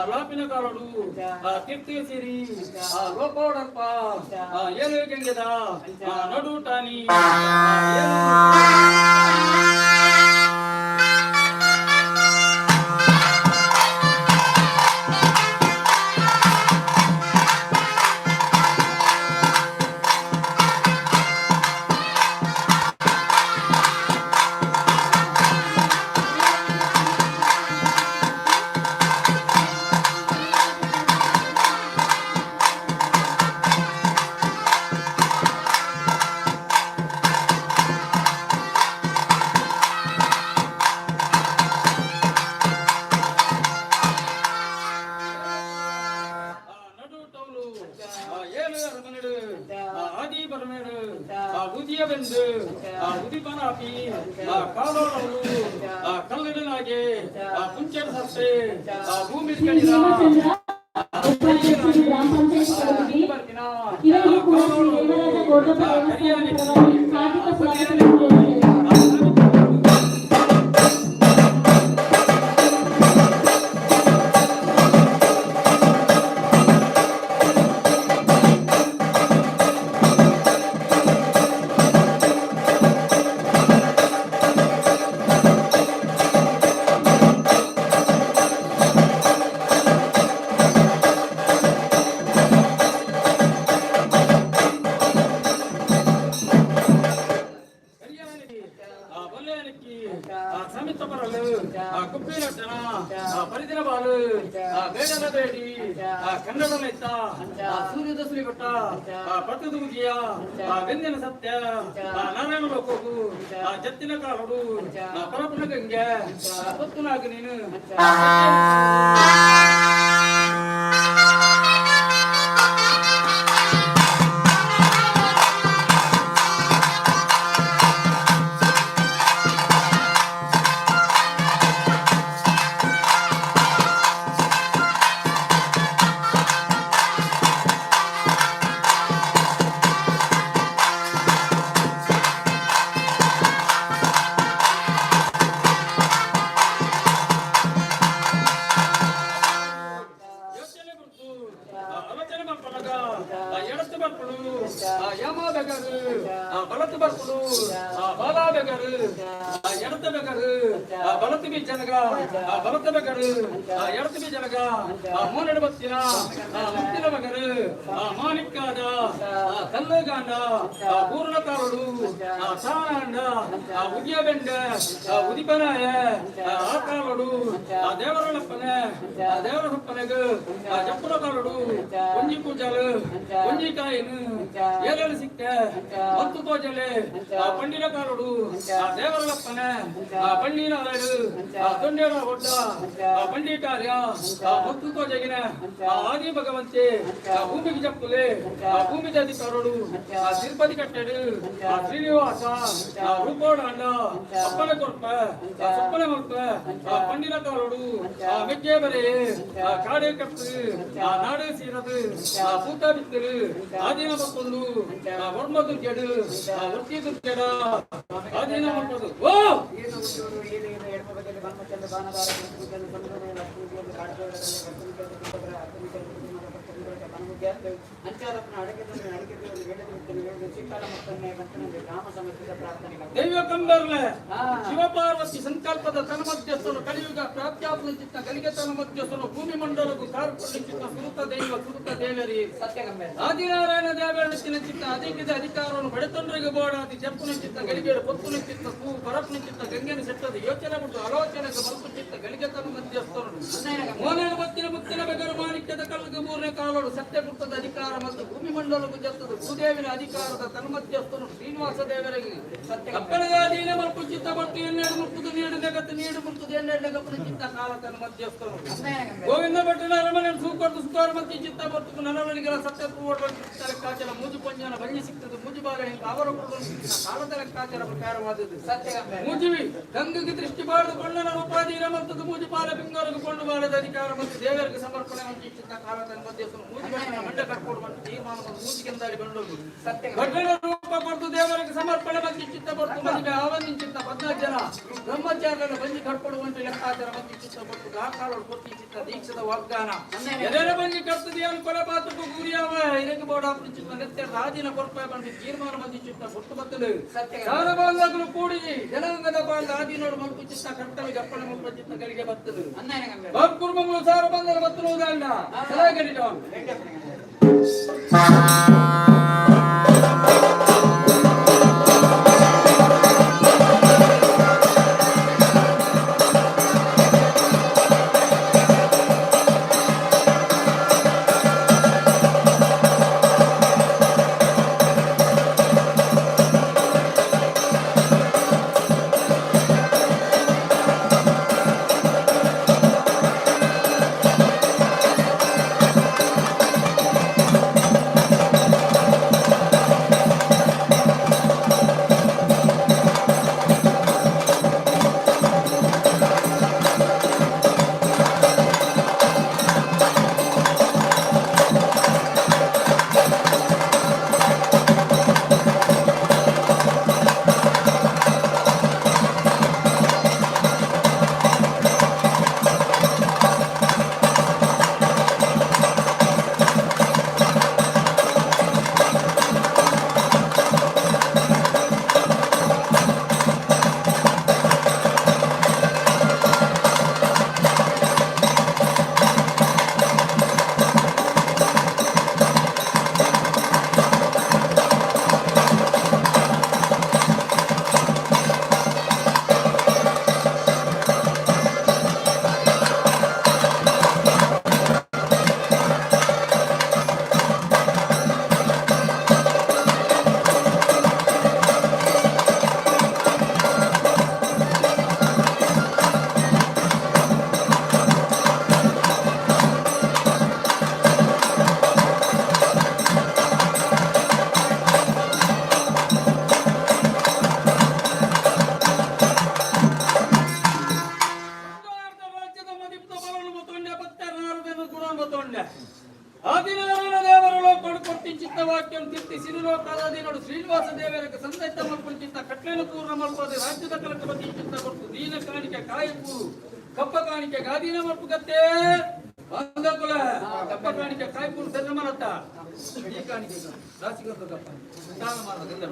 ಲಾಪಿನ ಕಾಲಡು ಕೀರ್ತಿ ಸಿರಿ ಲೋಕೋಡಪ್ಪ ಏಳು ಗಂಗೆದ ನಡುಟಾನಿ ಉದಿಪನಾಪಿ ಕಾಲೋಳವರು ಕಲ್ಲಿಡಲಾಗೆ ಕುಂಚಡ ಸತ್ತೆ ಭೂಮಿ ಕಡಿದ ಸಮಿತ ಬರಲು ಕುಪ್ಪಿನಟ್ಟನ ಪರಿದಿನ ಬಾಲು ಬೇಡನ ಬೇಡಿ ಕನ್ನಡ ನೆತ್ತ ಸೂರ್ಯದ ಸುಲಿಗೊಟ್ಟ ಪಟ್ಟದೂಗಿಯ ಬೆಂದಿನ ಸತ್ಯ ನಾರಾಯಣ ಲೋಕೋಗು ಜತ್ತಿನ ಕಾಲಡು ಪರಪುನ ಗಂಗೆ ಪತ್ತುನಾಗ ನೀನು ಎಡತ್ತು ಬರ್ಪಡು ಯಮ ಬೆಗರು ಬಲತ್ತು ಬರ್ಪಡು ಬಾಲ ಬೆಗರು ಎಡತ ಬೆಗರು ಬಲತ್ತು ಬಿ ಜನಗ ಬಲತ್ತ ಬೆಗರು ಎಡತು ಬಿ ಜನಗ ಮೂನೆಡು ಬತ್ತಿನ ಮುತ್ತಿನ ಬೆಗರು ಮಾಣಿಕ್ಕಾದ ಕಲ್ಲುಗಾಂಡ ಪೂರ್ಣ ಕಾರಡು ಸಾಂಡ ಉದಿಯ ಬೆಂಡ ಉದಿಪನಾಯ ಆ ಕಾರಡು ದೇವರಪ್ಪನೆ ದೇವರಪ್ಪನೆಗೆ ಜಪ್ಪುನ ಕಾರಡು ಒಂಜಿ ಪೂಜಾಲು ಒಂಜಿ ಕಾಯಿನು ಏಳಲು ಸಿಕ್ಕ ಹತ್ತು ತೋಜಲೆ ಪಂಡಿನ ಕಾರಡು ದೇವರಪ್ಪನೆ ಪಂಡಿನ ಅರಡು ತೊಂಡೇರ ಒಡ್ಡ ಪಂಡಿ ಕಾರ್ಯ ಹತ್ತು ತೋಜಗಿನ ಆದಿ ಭಗವಂತೆ ಭೂಮಿಗೆ ಜಪ್ಪುಲೆ ಭೂಮಿ ಜಾತಿ ಕಾರಡು ತಿರುಪತಿ ಕಟ್ಟೆಡು ಶ್ರೀನಿವಾಸ ರೂಪೋಡಾಂಡ ಅಪ್ಪನ ಕೊರ್ಪ ಸೊಪ್ಪನ ಮಲ್ಪ ಪಂಡಿನ ಕಾರಡು ಮೆಕ್ಕೆ ಬರೆ ಕಾಡೆ ಕಟ್ಟು ನಾಡು ಸೀರದು ಪೂತ ಬಿತ್ತಲು ಆದೀನ ಮಕ್ಕಳು ವರ್ಮದು ಕೆಡು ಒಟ್ಟಿದು ಕೆಡ ಆದೀನ ಮಕ್ಕಳು ಓ ದೈವ ಕಂಬರ್ಲೆ ಶಿವಪಾರ್ವತಿ ಸಂಕಲ್ಪದ ತನ್ಮಧ್ಯಸ್ಥನು ಕಲಿಯುಗ ಪ್ರಾಪ್ತ್ಯಾತ್ಮ ಚಿತ್ತ ಕಲಿಗೆ ತನ್ಮಧ್ಯಸ್ಥನು ಭೂಮಿ ಮಂಡಲಕ್ಕೂ ಕಾರ್ಪಡಿಸಿದ ಸುರುತ ದೈವ ಸುರುತ ದೇವರಿ ಸತ್ಯಗಂಬೆ ಆದಿನಾರಾಯಣ ದೇವರತ್ತಿನ ಚಿತ್ತ ಅಧಿಕದ ಅಧಿಕಾರವನ್ನು ಬಡತೊಂದರಿಗೆ ಬೋಡಾದಿ ಜಪ್ಪುನ ಚಿತ್ತ ಗಲಿಗೇಡು ಪೊತ್ತುನ ಚಿತ್ತ ಹೂ ಪರಪ್ನ ಚಿತ್ತ ಗಂಗೆನ ಸೆಟ್ಟದು ಯೋಚನೆ ಮತ್ತು ಆಲೋಚನೆಗೆ ಮರುತು ಚಿತ್ತ ಗಲಿಗೆ ತನ್ಮಧ್ಯಸ್ಥನು ಮೋನೇನ ಬತ್ತಿನ ಮುತ್ತಿನ ಬೆಗರು ಮಾಣಿಕ್ಯದ ಕಲ್ಲಿಗೆ ಮೂರನೇ ಕಾಲೋಡು ಸತ್ಯ ಗುಪ್ತದ ಅಧಿಕಾರ ಮತ್ತು ಭೂಮಿ ಮಂಡಲಕ್ಕೂ ಜತ್ತದು ಭೂದೇವಿನ ಅಧಿಕಾರದ ತನ್ಮಧ್ಯಸ್ಥನು ಶ್ರೀನಿವಾಸ ದೇವರಿಗೆ ಅಪ್ಪಣೆಗಾದೀನ ಮಲ್ಪು ಚಿತ್ತ ಬರ್ತು ಎನ್ನೆರಡು ಮುರ್ತುದು ನೀಡು ನೆಗತ್ತು ನೀಡು ಮುರ್ತುದು ಎನ್ನೆರಡು ನೆಗಪ್ಪನ ಚಿತ್ತ ಕಾಲ ತನ್ಮಧ್ಯಸ್ಥನು ಗೋವಿಂದ ಭಟ್ಟನ ಅರಮನೆ ಸೂಕೊಟ್ಟು ಸುತ್ತಾರ ಮತ್ತೆ ಚಿತ್ತ ಬರ್ತು ನನವನಿಗೆಲ್ಲ ಸತ್ಯ ಕಾಚಲ ಮೂಜು ಪಂಜನ ಬಳ್ಳಿ ಸಿಕ್ತದು ಮೂಜು ಬಾಲ ಅವರ ಕಾಲದ ಲೆಕ್ಕಾಚಾರ ಪ್ರಕಾರವಾದದ್ದು ಮೂಜಿವಿ ಗಂಗೆಗೆ ದೃಷ್ಟಿ ಬಾರದು ಕೊಂಡನ ಉಪಾಧೀನ ಮತ್ತು ಮೂಜು ಪಾಲ ಬಿಂಗರಿಗೆ ಕೊಂಡು ಬಾಳದ ಅಧಿಕಾರ ಮತ್ತು ದೇವರಿಗೆ ಸಮರ್ಪಣೆ ಚಿತ್ತ ಕಾಲ ತನ್ಮಧ್ಯಸ್ಥನು ಮೂಜು ಮಂಡ ಕಟ್ಕೊಂಡು ಕೊಡುವಂತ ತೀರ್ಮಾನವನ್ನು ಮೂಜಿಕೆಂದಾಡಿ ಬಂದವರು ಘಟನೆ ರೂಪ ಪಡೆದು ದೇವರಿಗೆ ಸಮರ್ಪಣೆ ಬಗ್ಗೆ ಚಿತ್ತ ಪಡೆದು ಮದುವೆ ಆವನಿನ ಚಿತ್ತ 14 ಜನ ಬ್ರಹ್ಮಚಾರ್ಯರ ಬಂಜಿ ಕಟ್ಕೊಡುವಂತ ಲೆಕ್ಕಾಚಾರ ಬಗ್ಗೆ ಚಿತ್ತ ಪಟ್ಟು ಗಾಕಾಳು ಕೊಟ್ಟಿ ಚಿತ್ತ ದೀಕ್ಷದ ವಾಗ್ದಾನ ಎಲ್ಲರ ಬಂಜಿ ಕರ್ತದೆಯನ್ನು ಕೊಲೆ ಪಾತ್ರಕ್ಕೂ ಗುರಿಯಾವ ಇದಕ್ಕೆ ಬೋಡ ಚಿತ್ತ ನೆತ್ತ ರಾಜಿನ ಕೊರಪೆ ಬಂದು ತೀರ್ಮಾನ ಬಂದಿ ಚಿತ್ತ ಕೊಟ್ಟು ಬತ್ತಲು ಸಾರಬಾಂಧವರು ಕೂಡಿ ಜನಾಂಗದ ಬಾಳ ಆದಿನೋಡು ಮಲ್ಕು ಚಿತ್ತ ಕರ್ತವ್ಯ ಅಪ್ಪಣೆ ಮುಟ್ಟು ಚಿತ್ತಗಳಿಗೆ ಬತ್ತಲು ಕುರುಮಗಳು ಸಾರಬಾಂಧರ ಬತ್ತುವುದಲ್ಲ ಸಲಹೆಗಳಿದ್ದವನು ಆದಿನಾರಾಯಣ ದೇವರలో కొడుకొట్టి చిత్తవాక్యం తిట్టి సిరిలోకాదాదినుడు శ్రీనివాస దేవరకు సందైత మల్పుంచిత కట్లేన పూర్ణ మల్పది రాజ్యದ ಕಲಕಬದಿ ಚಿತ್ತ ಕೊಟ್ಟು ದೀನ ಕಾಣಿಕೆ ಕಾಯಪೂರು ಕಪ್ಪ ಕಾಣಿಕೆ ಗಾದಿನ ಮಲ್ಪು ಗತ್ತೆ ಅಂದಕುಲ ಕಪ್ಪ ಕಾಣಿಕೆ ಕಾಯಪೂರು ಸೆಲ್ಲ ಮರತ ಈ ಕಾಣಿಕೆ ರಾಸಿಗಂತ ಕಪ್ಪ ದಾನ ಮಾಡದ